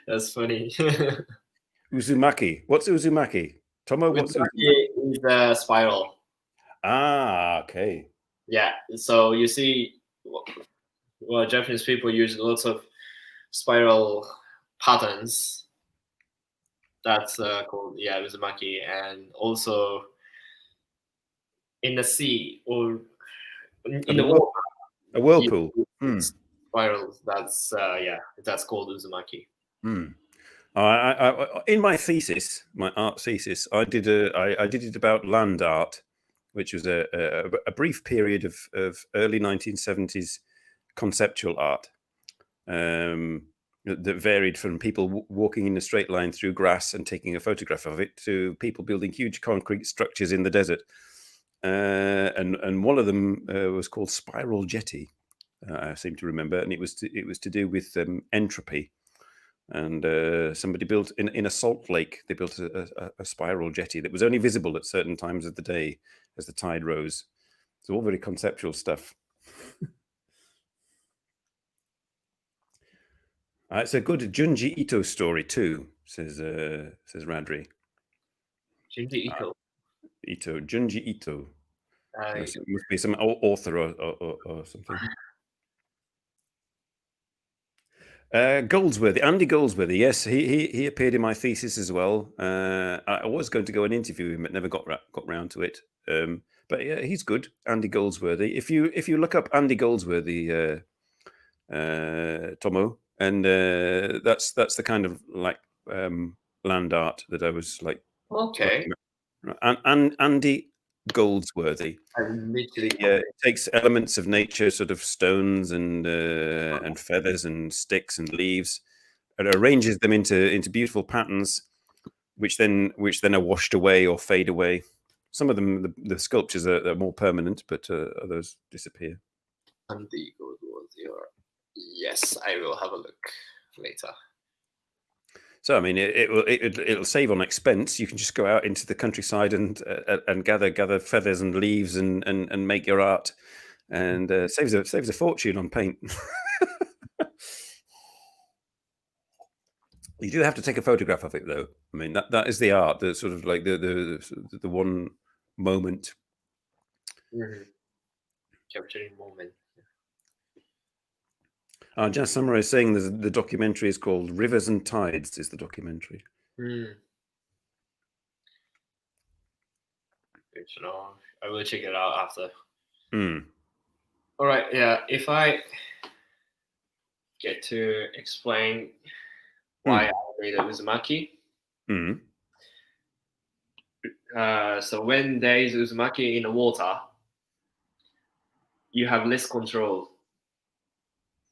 That's funny. Uzumaki. What's Uzumaki? Tomo, what's Uzumaki? Is a spiral. Ah, okay. Yeah. So you see, well, Japanese people use lots of spiral patterns. That's called, yeah, Uzumaki, and also in the sea or in the water. A whirlpool. Spirals. That's that's called Uzumaki. In my thesis, my art thesis, I did it about land art, which was a brief period of early 1970s conceptual art that varied from people walking in a straight line through grass and taking a photograph of it to people building huge concrete structures in the desert. And one of them was called Spiral Jetty, I seem to remember, and it was to do with entropy. And somebody built in a salt lake. They built a spiral jetty that was only visible at certain times of the day as the tide rose. It's all very conceptual stuff. It's a good Junji Ito story too, says Radri. Junji Ito. Junji Ito. Must be some author or something. Goldsworthy, Andy Goldsworthy. Yes, he appeared in my thesis as well. I was going to go and interview him, but never got round to it. But yeah, he's good, Andy Goldsworthy. If you look up Andy Goldsworthy, Tomo, and that's the kind of like land art that I was like. Okay. And Andy Goldsworthy. It takes elements of nature, sort of stones and feathers and sticks and leaves, and arranges them into beautiful patterns, which then are washed away or fade away. Some of them, the sculptures are more permanent, but others disappear. Andy Goldsworthy. Yes, I will have a look later. So I mean, it'll save on expense. You can just go out into the countryside and gather feathers and leaves and make your art, and saves a fortune on paint. You do have to take a photograph of it, though. I mean, that is the art. The sort of like the one moment. Capturing moment. Jazz Samurai is saying the documentary is called Rivers and Tides, is the documentary. Good to know. I will check it out after. All right, yeah. If I get to explain why I made a Uzumaki. So when there is Uzumaki in the water, you have less control.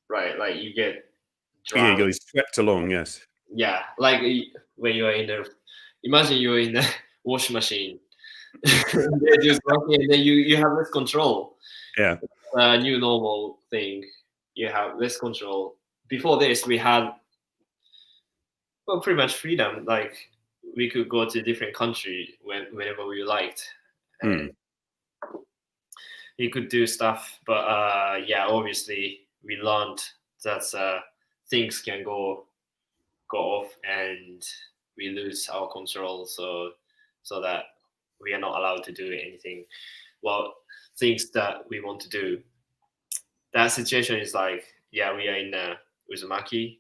Right, like you get drowned. You're swept along, yes. Yeah, like when you are imagine you're in the washing machine. They're just working, and then you have less control. Yeah. New normal thing. You have less control. Before this, we had pretty much freedom. Like we could go to a different country whenever we liked. We could do stuff, but obviously we learned that things can go off and we lose our control, so that we are not allowed to do anything. Well, things that we want to do. That situation is like, we are in Uzumaki.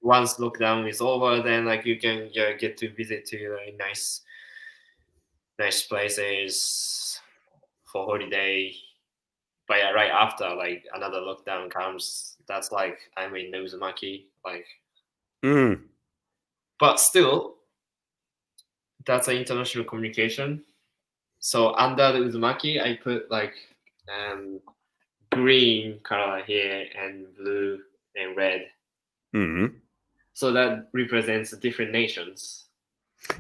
Once lockdown is over, then like you can get to visit to nice places for holiday. But right after, like another lockdown comes, that's like I'm in Uzumaki, like, Mm. but still that's an international communication. So under the Uzumaki, I put like green color here and blue and red. Mm. So that represents different nations.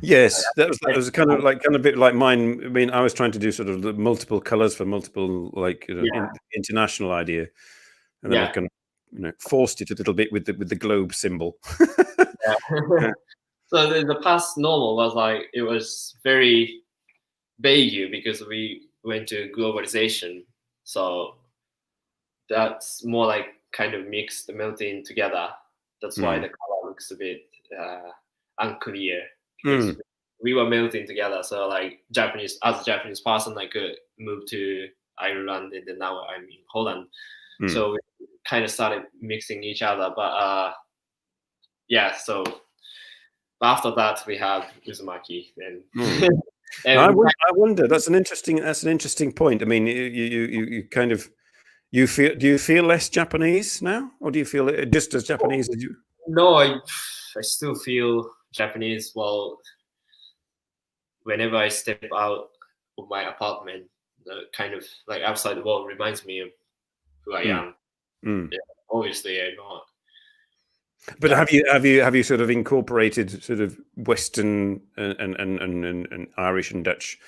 Yes, that was kind of a bit like mine. I mean, I was trying to do sort of the multiple colors for multiple, like, Yeah, international idea, and then I yeah, kind of forced it a little bit with the globe symbol. yeah. Yeah. So the past normal was like it was very vague because we went to globalization. So that's more like kind of mixed, melting together. That's why Mm. the color looks a bit unclear because Mm. we were melting together. So like Japanese, as a Japanese person, I could move to Ireland and then now I'm in Holland. Mm. So we kind of started mixing each other. But yeah, so after that we have Uzumaki and Mm. I and wonder. That's an interesting point. I mean, you kind of do you feel less Japanese now, or do you feel just as Japanese as you? no, I still feel Japanese. Well, whenever I step out of my apartment, the kind of like outside the world reminds me of who I Mm. am. Mm. Yeah, obviously, I'm not. But That, have you sort of incorporated sort of Western and Irish and Dutch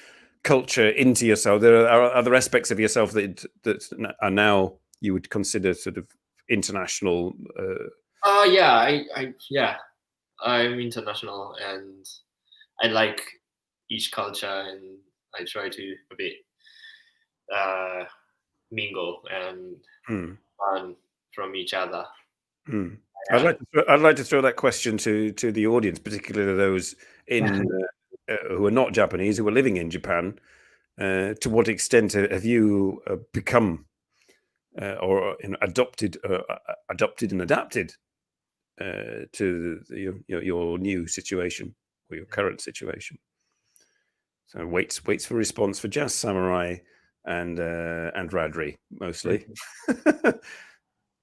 culture into yourself? There are other aspects of yourself that are now you would consider sort of international. yeah, yeah, I'm international and I like each culture and I try to a bit uh, mingle and Hmm, learn from each other. hmm. Yeah, I'd like to throw that question to the audience, particularly those in who are not Japanese, who are living in Japan. To what extent have you become or adopted and adapted to your new situation or your current situation? So waits for response for Jazz Samurai and Radri mostly.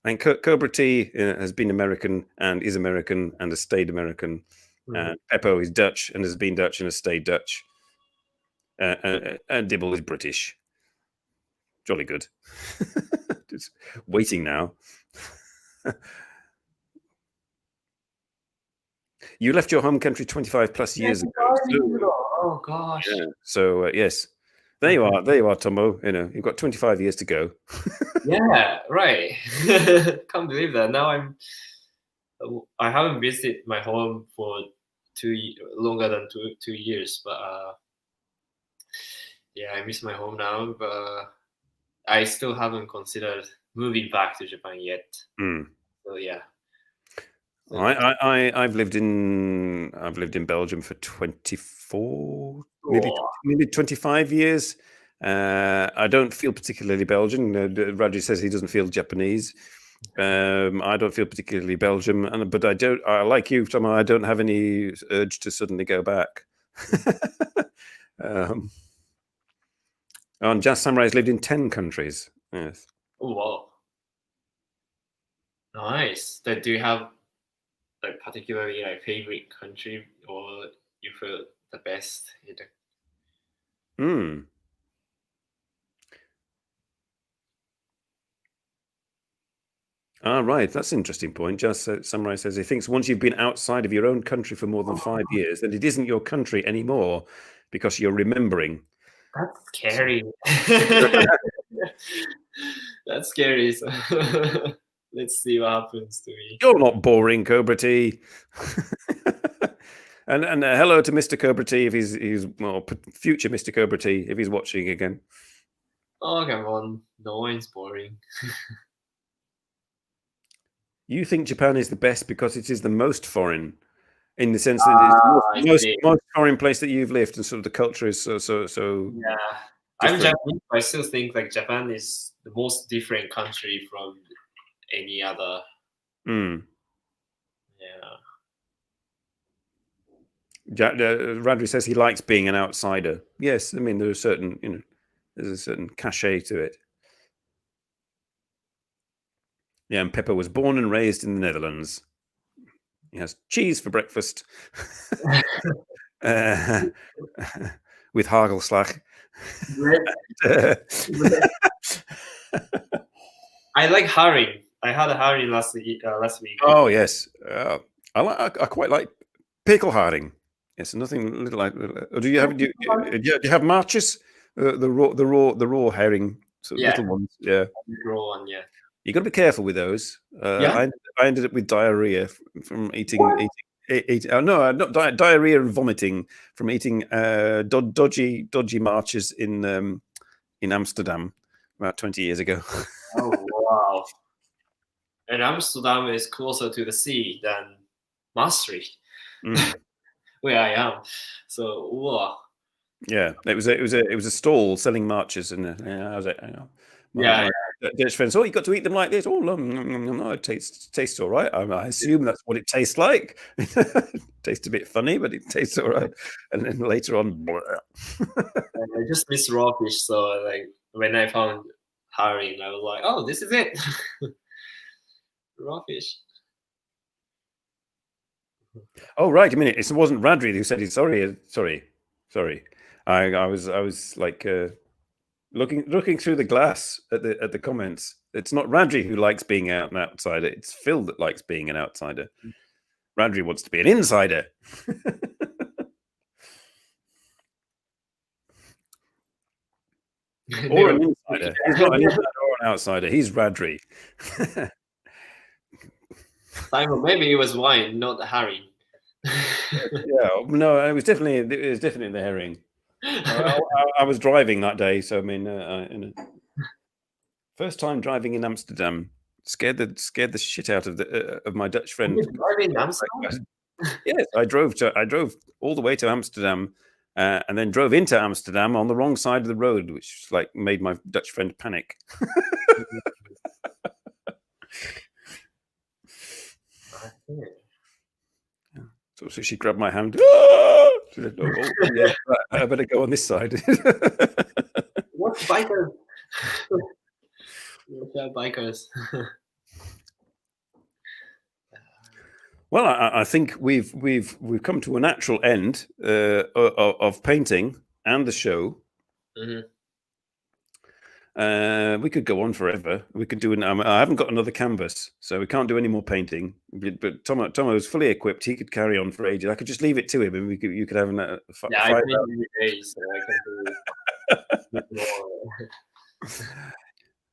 And Cobra T has been American and is American and has stayed American. Mhm. And Peppo is Dutch and has been Dutch and has stayed Dutch. And Dibble is British. Jolly good. Just waiting now. You left your home country 25 plus years ago. So, Oh gosh. yeah. So yes, there you are. There you are, Tomo. You've got 25 years to go. Yeah, right. Can't believe that. Now I haven't visited my home for longer than 2 years, but yeah, I miss my home now. But I still haven't considered moving back to Japan yet. Mm. So yeah. So, I've lived in Belgium for 24, oh, maybe 25 years. I don't feel particularly Belgian. Raji says he doesn't feel Japanese. I don't feel particularly Belgium, but I don't. I like you, Tom. I don't have any urge to suddenly go back. um, and Jazz Samurai's lived in 10 countries. Yes. oh wow, nice. That do you have like particularly like favorite country or you feel the best? Hmm. Ah, right. That's an interesting point. Just Samurai says he thinks once you've been outside of your own country for more than 5 years, then it isn't your country anymore because you're remembering. That's So, scary. That's scary. So let's see what happens to me. you're not boring, Cobra T. and hello to Mr. Cobra T if he's well, future Mr. Cobra T if he's watching again. Oh come on, no one's boring. You think Japan is the best because it is the most foreign, in the sense that it's the I see. most foreign place that you've lived, and sort of the culture is so Yeah, I'm different. Japanese. But I still think like Japan is the most different country from any other. Mm. Yeah. Radri says he likes being an outsider. Yes, I mean there's a certain cachet to it. Yeah, and Pepper was born and raised in the Netherlands. He has cheese for breakfast with hagelslag. I like herring. I had a herring last week. Oh yes, I quite like pickle haring. Yes, nothing little like. Do you have do you have marches? The raw herring, so little ones. Yeah, raw one. Yeah. You got to be careful with those. I ended up with diarrhea from eating. No, not diarrhea and vomiting from eating dodgy marches in Amsterdam about 20 years ago. Oh wow! And Amsterdam is closer to the sea than Maastricht, where I am. So wow. Yeah, it was a stall selling marches, and I was like, my Dutch friends, oh, you got to eat them like this. Oh, no, it tastes all right. I assume that's what it tastes like. Tastes a bit funny, but it tastes all right. And then later on, I just miss raw fish. So like when I found herring, I was like, oh, this is it. Raw fish. Oh right, a minute. It wasn't Radri who said it. Sorry. I was like looking through the glass at the comments. It's not Radri who likes being an outsider. It's Phil that likes being an outsider. Radri wants to be an insider. Or an insider. He's not an insider or an outsider. He's Radri. Simon, maybe it was wine, not the herring. Yeah, no, it was definitely the herring. I was driving that day, so I mean, first time driving in Amsterdam, scared the shit out of my Dutch friend. Driving in Amsterdam? Yes, I drove all the way to Amsterdam, and then drove into Amsterdam on the wrong side of the road, which like made my Dutch friend panic. So she grabbed my hand. She said, yeah, I better go on this side. What's bikers? What bikers? Well, I think we've come to a natural end of painting and the show. We could go on forever. We could do I haven't got another canvas, so we can't do any more painting. But Tomo is fully equipped. He could carry on for ages. I could just leave it to him, and you could have a I can do days, so I can do more.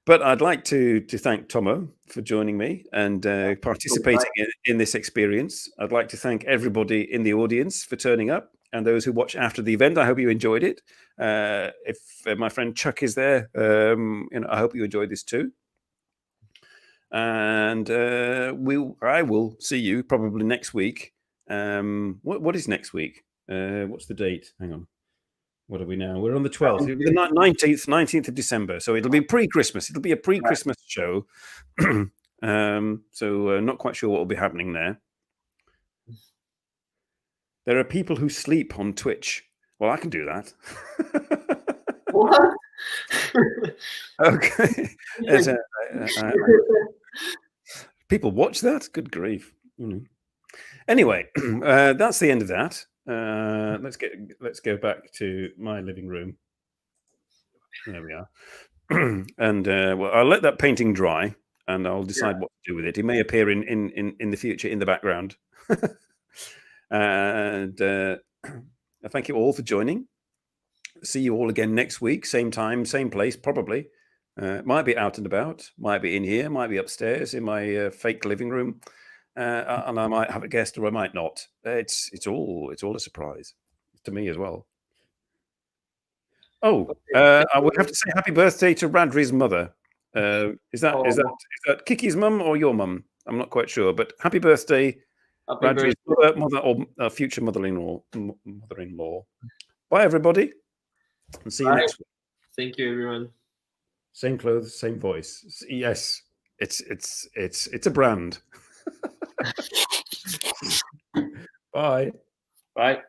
But I'd like to thank Tomo for joining me and participating in this experience. I'd like to thank everybody in the audience for turning up, and those who watch after the event. I hope you enjoyed it. If my friend Chuck is there, I hope you enjoyed this too. And I will see you probably next week. What is next week? What's the date? Hang on. What are we now? We're on the 12th. It'll be the 19th of December. So it'll be pre-Christmas. It'll be a pre-Christmas show. So not quite sure what will be happening there. There are people who sleep on Twitch. Well, I can do that. What? Okay. People watch that? Good grief. Anyway, that's the end of that. Let's go back to my living room. There we are. And well, I'll let that painting dry, and I'll decide what to do with it. It may appear in the future in the background. And I thank you all for joining. See you all again next week, same time, same place, probably. Might be out and about, might be in here, might be upstairs in my fake living room. And I might have a guest, or I might not. It's all a surprise to me as well. Oh, I would have to say happy birthday to Radri's mother. Is that Kiki's mum or your mum? I'm not quite sure, but happy birthday, Radri's mother or future mother-in-law. Bye, everybody, and see you next week. Thank you, everyone. Same clothes, same voice. Yes, it's a brand. Bye. Bye.